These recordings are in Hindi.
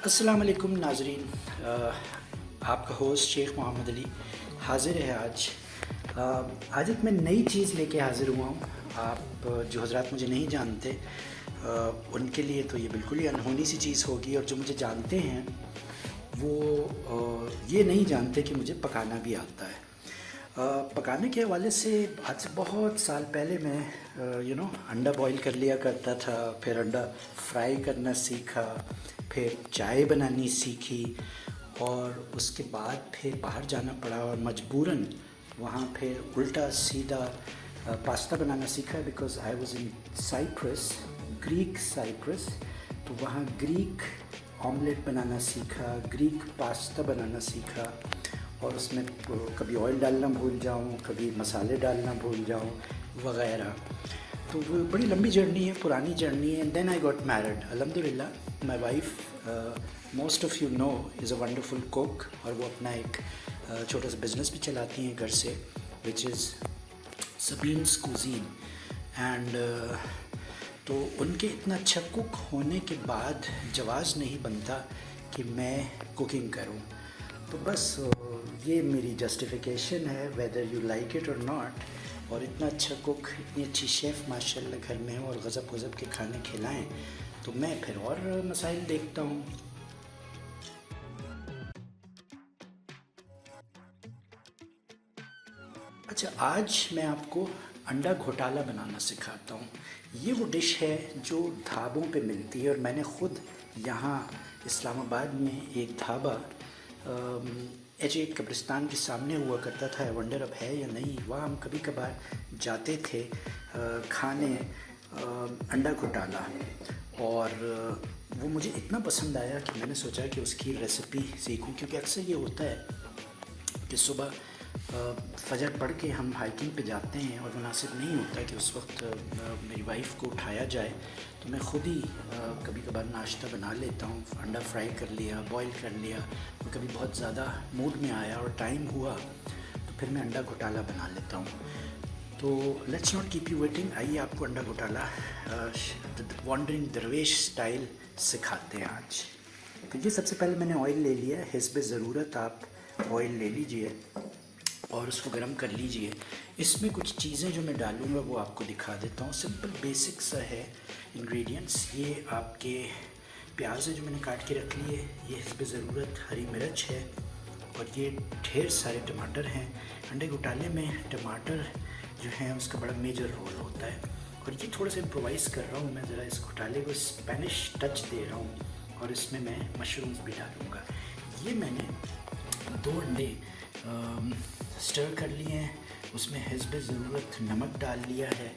अस्सलाम वालेकुम नाजरीन। आपका होस्ट शेख मोहम्मद अली हाज़िर है आज। आज एक मैं नई चीज़ लेके हाज़िर हुआ हूँ। आप जो हज़रात मुझे नहीं जानते उनके लिए तो ये बिल्कुल ही अनहोनी सी चीज़ होगी, और जो मुझे जानते हैं वो ये नहीं जानते कि मुझे पकाना भी आता है। पकाने के हवाले से आज से बहुत साल पहले मैं अंडा बॉईल कर लिया करता था, फिर अंडा फ्राई करना सीखा, फिर चाय बनानी सीखी, और उसके बाद फिर बाहर जाना पड़ा और मजबूरन वहाँ फिर उल्टा सीधा पास्ता बनाना सीखा, because I was in Cyprus, Greek Cyprus. तो वहाँ ग्रीक ऑमलेट बनाना सीखा, ग्रीक पास्ता बनाना सीखा, और उसमें कभी ऑयल डालना भूल जाऊँ, कभी मसाले डालना भूल जाऊँ वग़ैरह। तो वो बड़ी लंबी जर्नी है, पुरानी जर्नी है। And then I got married, अल्हम्दुलिल्लाह। My wife most of you know is a wonderful cook, और वो अपना एक छोटा सा बिज़नेस भी चलाती हैं घर से, विच इज़ सबीन्स कुज़ीन। एंड तो उनके इतना अच्छा कुक होने के बाद जवाज़ नहीं बनता कि मैं कुकिंग करूं। तो बस ये मेरी जस्टिफिकेशन है, वेदर यू लाइक इट और नॉट। और इतना अच्छा कुक, इतनी अच्छी शेफ़ माशाल्लाह घर में हो और गज़ब गज़ब के खाने खिलाएं, तो मैं फिर और मसाइल देखता हूँ। अच्छा, आज मैं आपको अंडा घोटाला बनाना सिखाता हूँ। ये वो डिश है जो ढाबों पे मिलती है, और मैंने ख़ुद यहाँ इस्लामाबाद में एक ढाबा एच कब्रिस्तान के सामने हुआ करता था, आई वंडर अब है या नहीं, वहाँ हम कभी कभार जाते थे खाने अंडा घोटाला। और वो मुझे इतना पसंद आया कि मैंने सोचा कि उसकी रेसिपी सीखूं, क्योंकि अक्सर ये होता है कि सुबह फजर पढ़ के हम हाइकिंग पे जाते हैं और मुनासिब नहीं होता कि उस वक्त मेरी वाइफ़ को उठाया जाए, तो मैं ख़ुद ही कभी कभार नाश्ता बना लेता हूँ। अंडा फ्राई कर लिया, बॉईल कर लिया, और कभी बहुत ज़्यादा मूड में आया और टाइम हुआ तो फिर मैं अंडा घोटाला बना लेता हूँ। तो let's not keep you waiting, आइए आपको अंडा घोटाला वॉन्डरिंग दरवेश स्टाइल सिखाते हैं आज। तो ये सबसे पहले मैंने ऑयल ले लिया है, हिस्ब ज़रूरत आप ऑयल ले लीजिए और उसको गर्म कर लीजिए। इसमें कुछ चीज़ें जो मैं डालूँगा वो आपको दिखा देता हूँ। सिंपल बेसिक सा है इंग्रेडिएंट्स। ये आपके प्याज है जो मैंने काट के रख लिए, ये हिस्ब ज़रूरत हरी मिर्च है, और ये ढेर सारे टमाटर हैं। अंडे घोटाले में टमाटर जो है उसका बड़ा मेजर रोल होता है। और ये थोड़ा सा इम्प्रोवाइज़ कर रहा हूँ मैं, ज़रा इस घोटाले को स्पेनिश टच दे रहा हूँ, और इसमें मैं मशरूम्स भी डालूँगा। ये मैंने 2 अंडे स्टर कर लिए हैं, उसमें हिस्ब ज़रूरत नमक डाल लिया है,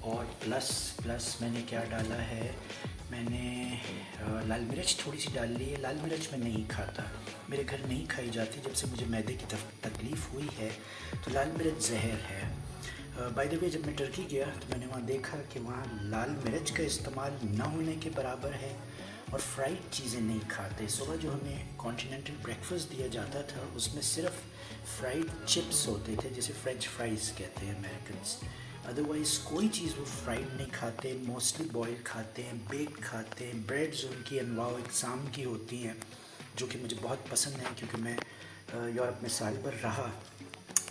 और प्लस मैंने क्या डाला है, मैंने लाल मिर्च थोड़ी सी डाल ली है। लाल मिर्च मैं नहीं खाता, मेरे घर नहीं खाई जाती, जब से मुझे मैदे की तकलीफ़ हुई है तो लाल मिर्च जहर है। बाय द वे, जब मैं टर्की गया तो मैंने वहाँ देखा कि वहाँ लाल मिर्च का इस्तेमाल ना होने के बराबर है, और फ्राइड चीज़ें नहीं खाते। सुबह जो हमें कॉन्टिनेंटल ब्रेकफास्ट दिया जाता था उसमें सिर्फ फ्राइड चिप्स होते थे, जैसे फ्रेंच फ्राइज़ कहते हैं अमेरिकन्स। अदरवाइज़ कोई चीज़ वो फ्राइड नहीं खाते, मोस्टली बॉयल खाते हैं, बेक्ड खाते हैं। ब्रेड्स उनकी अनवा इकसाम की होती हैं, जो कि मुझे बहुत पसंद है, क्योंकि मैं यूरोप में साल भर रहा,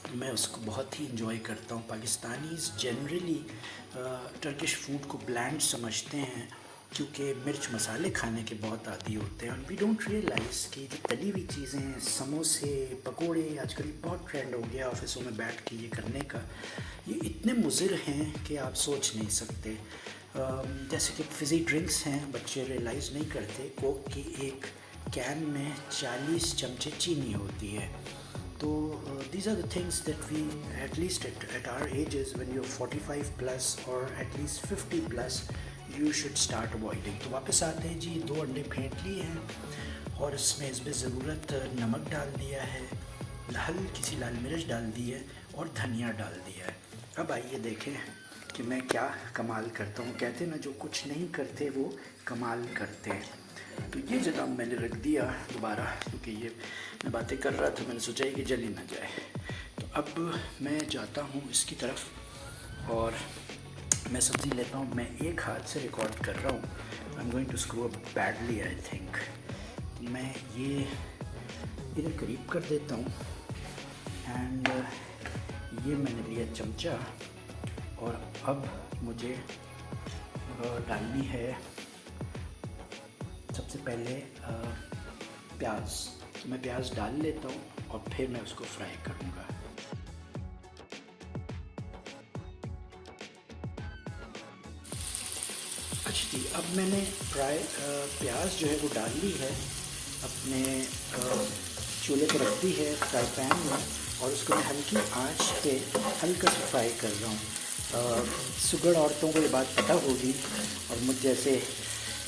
तो मैं उसको बहुत ही इंजॉय करता हूँ। पाकिस्तानीज़ जनरली टर्किश फूड को ब्लैंड समझते हैं, क्योंकि मिर्च मसाले खाने के बहुत आदी होते हैं, और वी डोंट रियलाइज़ कि जो तली हुई चीज़ें, समोसे, पकोड़े, आजकल बहुत ट्रेंड हो गया ऑफिसों में बैठ के ये करने का, ये इतने मुज़िर हैं कि आप सोच नहीं सकते। जैसे कि फिज़ी ड्रिंक्स हैं, बच्चे रियलाइज़ नहीं करते, कोक की एक कैन में 40 चमचे चीनी होती है। तो these are the things that we, at least at our ages, when you're 45 plus or at least 50 plus, you should start avoiding। तो वापस आते हैं जी, 2 अंडे फेंट लिए हैं, और इसमें ज़रूरत नमक डाल दिया है, हल्की सी लाल मिर्च डाल दी है, और धनिया डाल दिया है। अब आइए देखें कि मैं क्या कमाल करता हूँ। कहते हैं ना, जो कुछ नहीं करते वो कमाल करते हैं। तो ये जनाब मैंने रख दिया दोबारा, क्योंकि ये मैं बातें कर रहा था, मैंने सोचा कि जल ही ना जाए। तो अब मैं जाता हूँ इसकी तरफ, और मैं सब्ज़ी लेता हूँ। मैं एक हाथ से रिकॉर्ड कर रहा हूँ, I am going to screw up badly I think. मैं ये इधर करीब कर देता हूँ। एंड ये मैंने लिया चमचा, और अब मुझे डालनी है सबसे पहले प्याज। तो मैं प्याज डाल लेता हूँ और फिर मैं उसको फ्राई करूँगा। अच्छा जी, अब मैंने प्याज जो है वो डाल ली है, अपने चूल्हे पर रख दी है फ्राई पैन में, और उसको मैं हल्की आंच पे हल्का सा फ्राई कर रहा हूँ। सुगड़ औरतों को ये बात पता होगी, और मुझ जैसे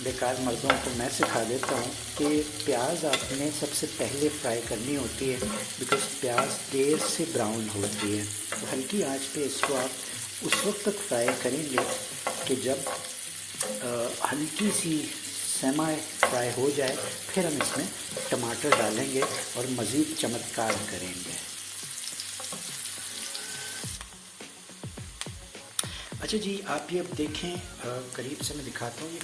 बेकार मर्दों को मैं सिखा देता हूँ कि प्याज आपने सबसे पहले फ्राई करनी होती है, बिकॉज प्याज देर से ब्राउन होती है। तो हल्की आंच पे इसको आप उस वक्त तक फ्राई करेंगे कि जब हल्की सी सेमी फ्राई हो जाए, फिर हम इसमें टमाटर डालेंगे और मज़ीद चमत्कार करेंगे। अच्छा जी, आप ये अब देखें, करीब से मैं दिखाता हूँ। ये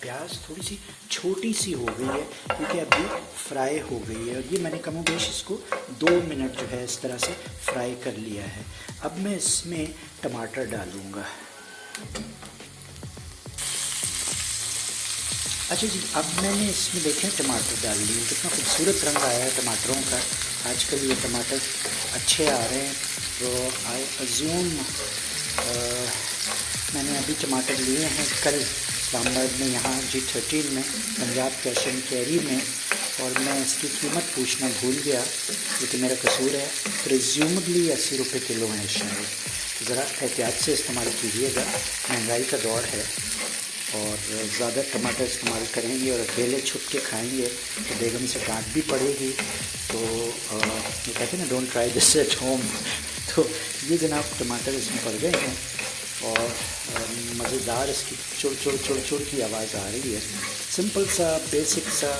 प्याज थोड़ी सी छोटी सी हो गई है क्योंकि अभी फ्राई हो गई है, और ये मैंने कमोबेश इसको 2 मिनट जो है इस तरह से फ्राई कर लिया है। अब मैं इसमें टमाटर डालूँगा। अच्छा जी, अब मैंने इसमें देखें टमाटर डाल लिए। कितना खूबसूरत रंग आया है टमाटरों का। आजकल ये टमाटर अच्छे आ रहे हैं, तो आई अज्यूम मैंने अभी टमाटर लिए हैं कल इस्लामाबाद में, यहाँ G13 में, पंजाब कैश एंड कैरी में, और मैं इसकी कीमत पूछना भूल गया, लेकिन मेरा कसूर है। प्रिज्यूमबली 80 रुपये किलो है शायद। ज़रा एहतियात से इस्तेमाल कीजिएगा, महंगाई का दौर है, और ज़्यादा टमाटर इस्तेमाल करेंगे और अकेले छुप के खाएंगे तो बेगम से डांट भी पड़ेगी। तो ये कहते हैं ना, don't try this at home. तो ये जनाब टमाटर इसमें पड़ गए हैं, और मज़ेदार इसकी चुड़ चुड़ चुड़ चुड़ की आवाज़ आ रही है। सिंपल सा बेसिक सा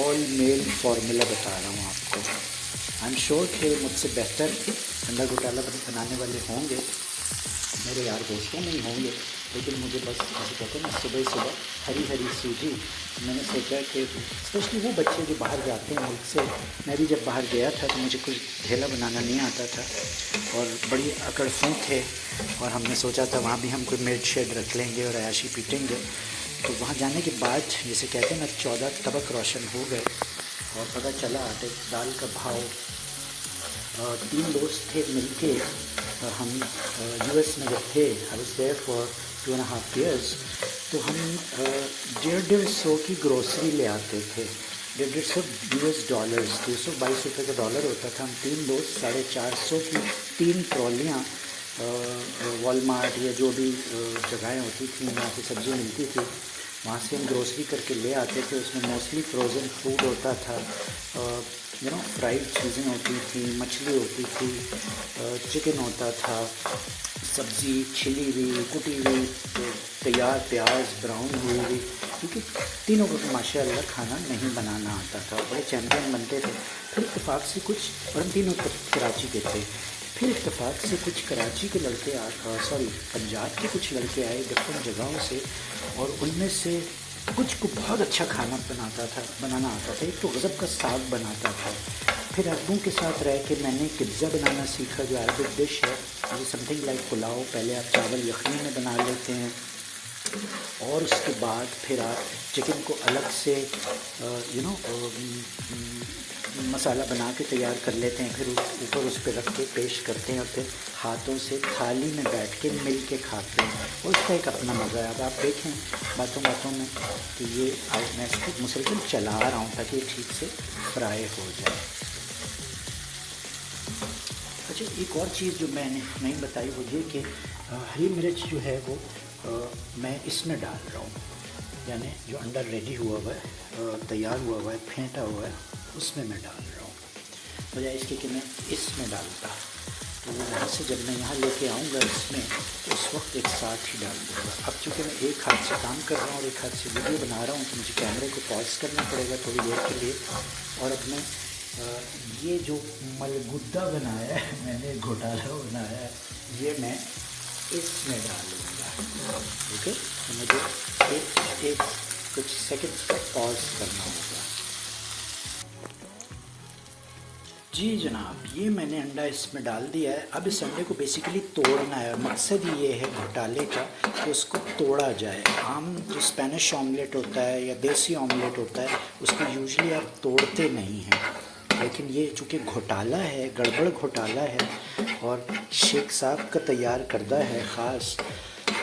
ऑल मेल फार्मूला बता रहा हूँ आपको। आई एम श्योर कि मुझसे बेहतर अंडा घोटाला बनाने वाले होंगे, मेरे यार दोस्तों में ही होंगे, लेकिन मुझे बस जैसे कहते हैं ना, सुबह सुबह हरी हरी सूझी। मैंने सोचा कि स्पेशली वो बच्चे जो बाहर जाते हैं मुल्क से, मैं भी जब बाहर गया था तो मुझे कुछ ढेला बनाना नहीं आता था, और बड़ी अकड़फों थे, और हमने सोचा था वहाँ भी हम कोई मेड शेड रख लेंगे और अयाशी पीटेंगे। तो वहाँ जाने के बाद जैसे कहते हैं ना, 14 तबक रोशन हो गए, और पता चला आटे दाल का भाव। 3 दोस्त थे मिलके, हम US में जब थे, I was there for 2.5 years, तो हम 150 की ग्रोसरी ले आते थे। 150 US डॉलर्स, 222 रुपये का डॉलर होता था। हम 3 दोस्त 450 की 3 ट्रॉलियाँ वॉलमार्ट या जो भी जगहें होती थी वहाँ से सब्ज़ी मिलती थी, वहाँ से हम ग्रोसरी करके ले आते थे। उसमें मोस्टली फ्रोज़न फूड होता था, फ्राइड चीज़ें होती थी, मछली होती थी, चिकन होता था, सब्ज़ी छिली हुई, कुटी हुई, तैयार प्याज ब्राउन हुई हुई, क्योंकि तीनों को माशाअल्लाह खाना नहीं बनाना आता था, बड़े चैम्पियन बनते थे। फिर इत्तेफाक से कुछ, और हम तीनों कराची के थे, फिर इत्तेफाक से कुछ कराची के लड़के पंजाब के कुछ लड़के आए डिफरेंट जगहों से, और उनमें से कुछ को बहुत अच्छा खाना बनाना आता था। एक तो गज़ब का साग बनाता था। फिर अरबों के साथ रह के मैंने पिज़्ज़ा बनाना सीखा, जो अरबिक डिश है, जो समथिंग लाइक पुलाव। पहले आप चावल यखनी में बना लेते हैं, और उसके बाद फिर आप चिकन को अलग से मसाला बना के तैयार कर लेते हैं, फिर ऊपर उस पर रख के पेश करते हैं, और फिर हाथों से थाली में बैठ के मिल के खाते हैं, और उसका एक अपना मज़ा है। अब आप देखें बातों बातों में कि ये मैं इसको मुसलसल चला रहा हूँ ताकि ये ठीक से फ्राई हो जाए। अच्छा, एक और चीज़ जो मैंने नहीं बताई वो ये कि हरी मिर्च जो है वो मैं इसमें डाल रहा हूँ, यानी जो अंडा रेडी हुआ हुआ है, तैयार हुआ हुआ है, फेंटा हुआ है, उसमें मैं डाल रहा हूँ, बजाय इसके कि मैं इसमें डालता। तो वो वहाँ से जब मैं यहाँ लेके आऊँगा इसमें, तो उस वक्त एक साथ ही डाल दूँगा। अब चूँकि मैं एक हाथ से काम कर रहा हूँ और एक हाथ से वीडियो बना रहा हूँ, तो मुझे कैमरे को पॉज करना पड़ेगा थोड़ी देर के लिए। और अब मैं ये जो मलगुद्दा बनाया है मैंने, घोटाला बनाया है, ये मैं इसमें डालूँगा। ओके, तो मुझे एक कुछ सेकंड्स तक पॉज करना होगा। जी जनाब, ये मैंने अंडा इसमें डाल दिया है। अब इस अंडे को बेसिकली तोड़ना है। मकसद ही ये है घोटाले का कि उसको तोड़ा जाए। आम जो स्पेनिश ऑमलेट होता है या देसी ऑमलेट होता है उसको यूजुअली आप तोड़ते नहीं हैं, लेकिन ये चूँकि घोटाला है, गड़बड़ घोटाला है और शेख साहब का तैयार करदा है ख़ास,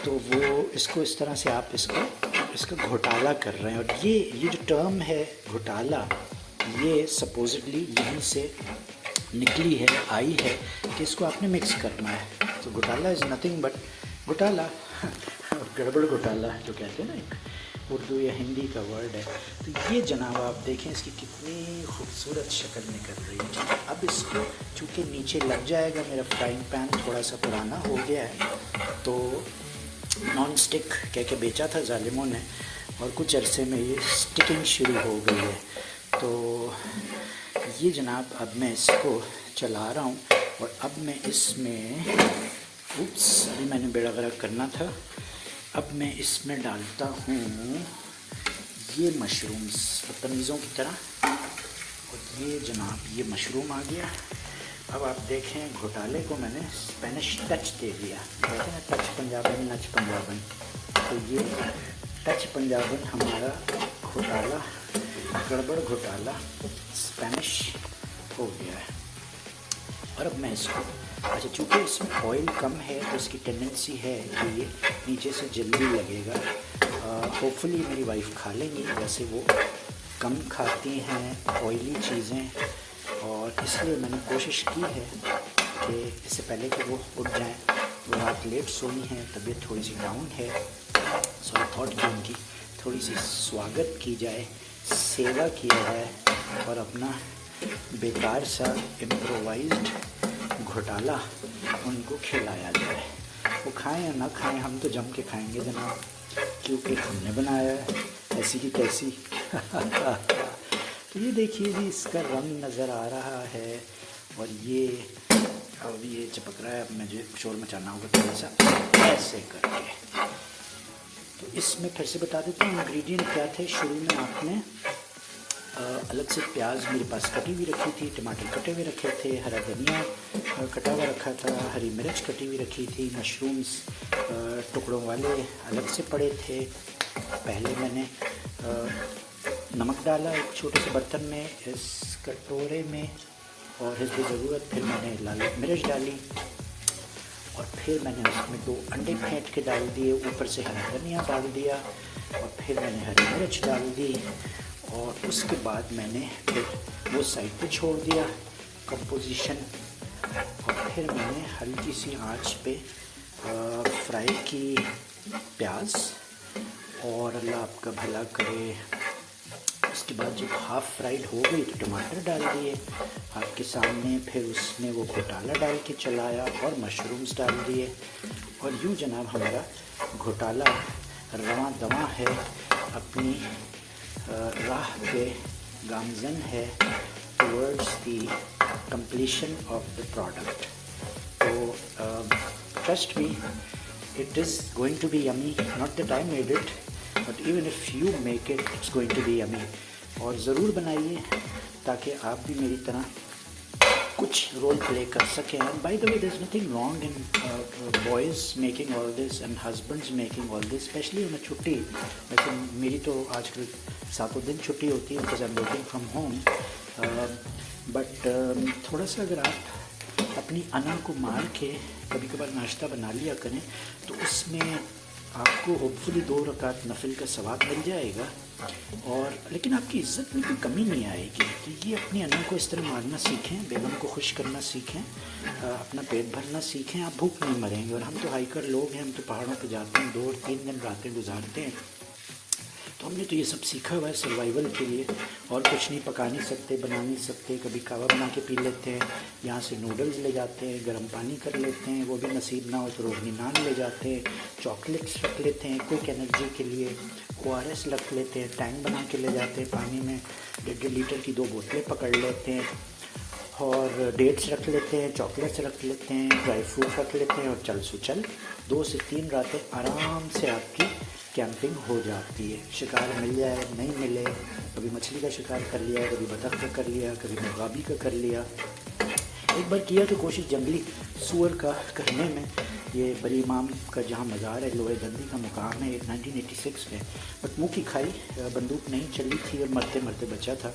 तो वो इसको इस तरह से आप इसका घोटाला कर रहे हैं। और ये जो टर्म है घोटाला, ये सपोजिटली यहीं से निकली है, आई है कि इसको आपने मिक्स करना है। तो घोटाला इज़ नथिंग बट घोटाला गड़बड़ घोटाला जो कहते हैं ना, एक उर्दू या हिंदी का वर्ड है। तो ये जनाब आप देखें इसकी कितनी खूबसूरत शक्ल निकल रही है। अब इसको चूँकि नीचे लग जाएगा, मेरा फ्राइंग पैन थोड़ा सा पुराना हो गया है, तो नॉन स्टिक कह के बेचा था जालिमों ने, और कुछ अरसे में ये स्टिकिंग शुरू हो गई है। तो ये जनाब अब मैं इसको चला रहा हूँ और अब मैं इसमें अभी मैंने बेड़ा गर्क करना था। अब मैं इसमें डालता हूँ ये मशरूम्स बदतमीज़ों की तरह, और ये जनाब ये मशरूम आ गया। अब आप देखें घोटाले को मैंने स्पेनिश टच दे दिया, कहते हैं टच पंजाबन नच पंजाबन, तो ये टच पंजाबन हमारा घोटाला, गड़बड़ घोटाला स्पेनिश हो गया है। और अब मैं इसको, अच्छा चूँकि इसमें ऑयल कम है तो इसकी टेंडेंसी है कि ये नीचे से जल्दी लगेगा। होपफुली मेरी वाइफ खा लेंगी, वैसे वो कम खाती हैं ऑयली चीज़ें, और इसलिए मैंने कोशिश की है कि इससे पहले कि वो उठ जाएं, वो रात लेट सोई हैं, तबीयत थोड़ी सी डाउन है, सो आई थॉट कि उनकी थोड़ी सी स्वागत की जाए, सेवा किया जाए और अपना बेकार सा इम्प्रोवाइज्ड घोटाला उनको खिलाया जाए। वो खाएं या ना खाएं, हम तो जम के खाएंगे जनाब, क्योंकि हमने बनाया है ऐसी की तैसी। तो ये देखिए जी, इसका रंग नज़र आ रहा है और ये अब ये चिपक रहा है। अब मुझे शोर मचाना होगा थोड़ा सा ऐसे करके। तो इसमें फिर से बता देता हूँ इंग्रेडिएंट क्या थे। शुरू में आपने अलग से प्याज मेरे पास कटी हुई रखी थी, टमाटर कटे हुए रखे थे, हरा धनिया कटा हुआ रखा था, हरी मिर्च कटी हुई रखी थी, मशरूम्स टुकड़ों वाले अलग से पड़े थे। पहले मैंने नमक डाला एक छोटे से बर्तन में, इस कटोरे में, और हिस्ब ज़रूरत फिर मैंने लाल मिर्च डाली, और फिर मैंने उसमें 2 अंडे फेंट के डाल दिए, ऊपर से हरा धनिया डाल दिया, और फिर मैंने हरी मिर्च डाल दी, और उसके बाद मैंने फिर वो साइड पे छोड़ दिया कंपोजिशन, और फिर मैंने हल्की सी आंच पे फ्राई की प्याज, और अल्लाह आपका भला करे। उसके बाद जब हाफ़ फ्राइड हो गई तो टमाटर डाल दिए आपके सामने, फिर उसमें वो घोटाला डाल के चलाया और मशरूम्स डाल दिए, और यूँ जनाब हमारा घोटाला रवां दवां है, अपनी राह पे गामज़न है towards the completion of the product. So trust me, it is going to be yummy. Not that I made it, but even if you make it, it's going to be yummy. और ज़रूर बनाइए ताकि आप भी मेरी तरह कुछ रोल प्ले कर सकें। By the way, there is nothing wrong in boys making all this and husbands making all this, specially on a छुट्टी। वैसे मेरी तो आजकल 7 दिन छुट्टी होती है because I am working from home, but थोड़ा सा अगर आप अपनी अना को मार के कभी कभार नाश्ता बना लिया करें तो उसमें आपको होपफुली 2 रकात नफिल का सवाब मिल जाएगा, और लेकिन आपकी इज़्ज़त में कोई कमी नहीं आएगी। तो ये अपनी अना को इस तरह मारना सीखें, बेगम को खुश करना सीखें, अपना पेट भरना सीखें, आप भूख नहीं मरेंगे। और हम तो हाइकर लोग हैं, हम तो पहाड़ों पे जाते हैं, 2 और 3 दिन रातें गुजारते हैं, तो हमने तो ये सब सीखा हुआ है सर्वाइवल के लिए। और कुछ नहीं, पका नहीं सकते, बना नहीं सकते, कभी कावा बना के पी लेते हैं, यहाँ से नूडल्स ले जाते हैं, गर्म पानी कर लेते हैं, वो भी नसीब ना हो तो रोगनी नान ले जाते हैं, चॉकलेट्स रख लेते हैं क्विक एनर्जी के लिए, ORS रख लेते हैं, टैंक बना के ले जाते हैं, पानी में 1.5 लीटर की 2 बोतलें पकड़ लेते हैं, और डेट्स रख लेते हैं, चॉकलेट्स रख लेते हैं, ड्राई फ्रूट रख लेते हैं, और चल सुचल 2 से 3 रातें आराम से आपकी कैंपिंग हो जाती है। शिकार मिल जाए नहीं मिले, कभी मछली का शिकार कर लिया, कभी बतख का कर लिया, कभी मुर्गाबी का कर लिया। एक बार किया तो कोशिश जंगली सूअर का करने में। ये बड़ी इमाम का जहाँ मज़ार है, लोहे गंदी का मुकाम है, 1986 में, बट मुँह की खाई, बंदूक नहीं चली थी और मरते मरते बचा था।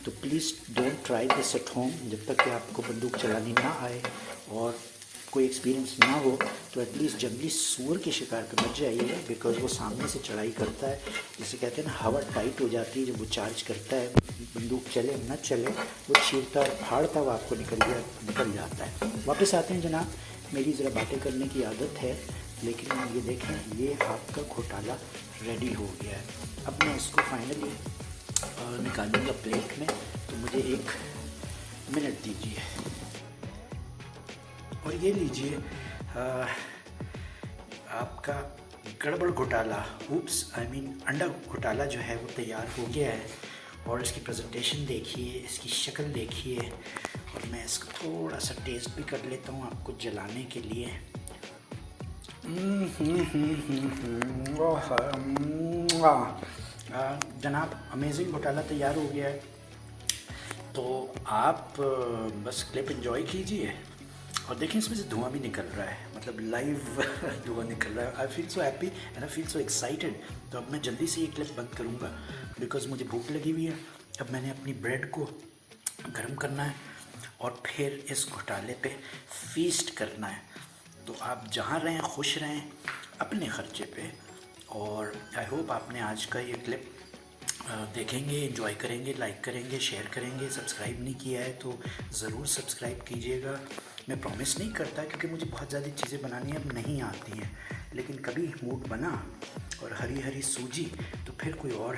तो please don't try this at home. जब तक कि आपको बंदूक चलानी ना आए और कोई एक्सपीरियंस ना हो तो एटलीस्ट जंगली सूअर के शिकार पे मत जाइएगा, बिकॉज वो सामने से चढ़ाई करता है। जिसे कहते हैं ना, हवा टाइट हो जाती है जब वो चार्ज करता है। बंदूक चले न चले, वो चीरता और फाड़ता हुआ आपको निकल जाता है। वापस आते हैं जनाब, मेरी ज़रा बातें करने की आदत है, लेकिन ये देखें, ये आपका घोटाला रेडी हो गया है। अब मैं इसको फाइनली निकालूंगा प्लेट में, तो मुझे 1 मिनट दीजिए। और ये लीजिए आपका गड़बड़ घोटाला, अंडा घोटाला जो है वो तैयार हो गया है। और इसकी प्रेजेंटेशन देखिए, इसकी शक्ल देखिए, और मैं इसको थोड़ा सा टेस्ट भी कर लेता हूँ आपको जलाने के लिए। जनाब, अमेजिंग घोटाला तैयार हो गया है। तो आप बस क्लिप एंजॉय कीजिए और देखें, इसमें से धुआं भी निकल रहा है, मतलब लाइव धुआं निकल रहा है। I feel so happy and I feel so excited. तो अब मैं जल्दी से ये क्लिप बंद करूँगा बिकॉज मुझे भूख लगी हुई है। अब मैंने अपनी ब्रेड को गर्म करना है और फिर इस घोटाले पे फीस्ट करना है। तो आप जहाँ रहें खुश रहें अपने ख़र्चे पे। और आई होप आपने आज का ये क्लिप देखेंगे, एंजॉय करेंगे, लाइक करेंगे, शेयर करेंगे। सब्सक्राइब नहीं किया है तो ज़रूर सब्सक्राइब कीजिएगा। मैं प्रॉमिस नहीं करता क्योंकि मुझे बहुत ज़्यादा चीज़ें बनानी अब नहीं आती हैं, लेकिन कभी मूड बना और हरी हरी सूजी, तो फिर कोई और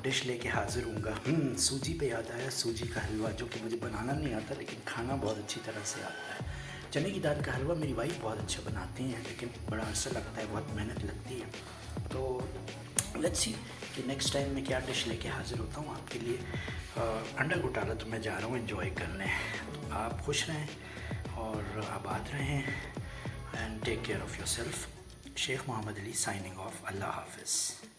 डिश लेके हाज़िर हूँगा। सूजी पे याद आया, सूजी का हलवा, जो कि मुझे बनाना नहीं आता लेकिन खाना बहुत अच्छी तरह से आता है। चने की दाल का हलवा मेरी वाइफ बहुत अच्छा बनाती हैं, लेकिन बड़ा अरसा लगता है, बहुत मेहनत लगती है। तो लेट्स सी कि नेक्स्ट टाइम मैं क्या डिश लेके हाज़िर होता हूँ आपके लिए। अंडा घोटाला तो मैं जा रहा हूँ एंजॉय करने। तो आप खुश रहें और आबाद रहें and take care of yourself. Sheikh Mohammed Ali signing off. अल्लाह हाफ़िज़।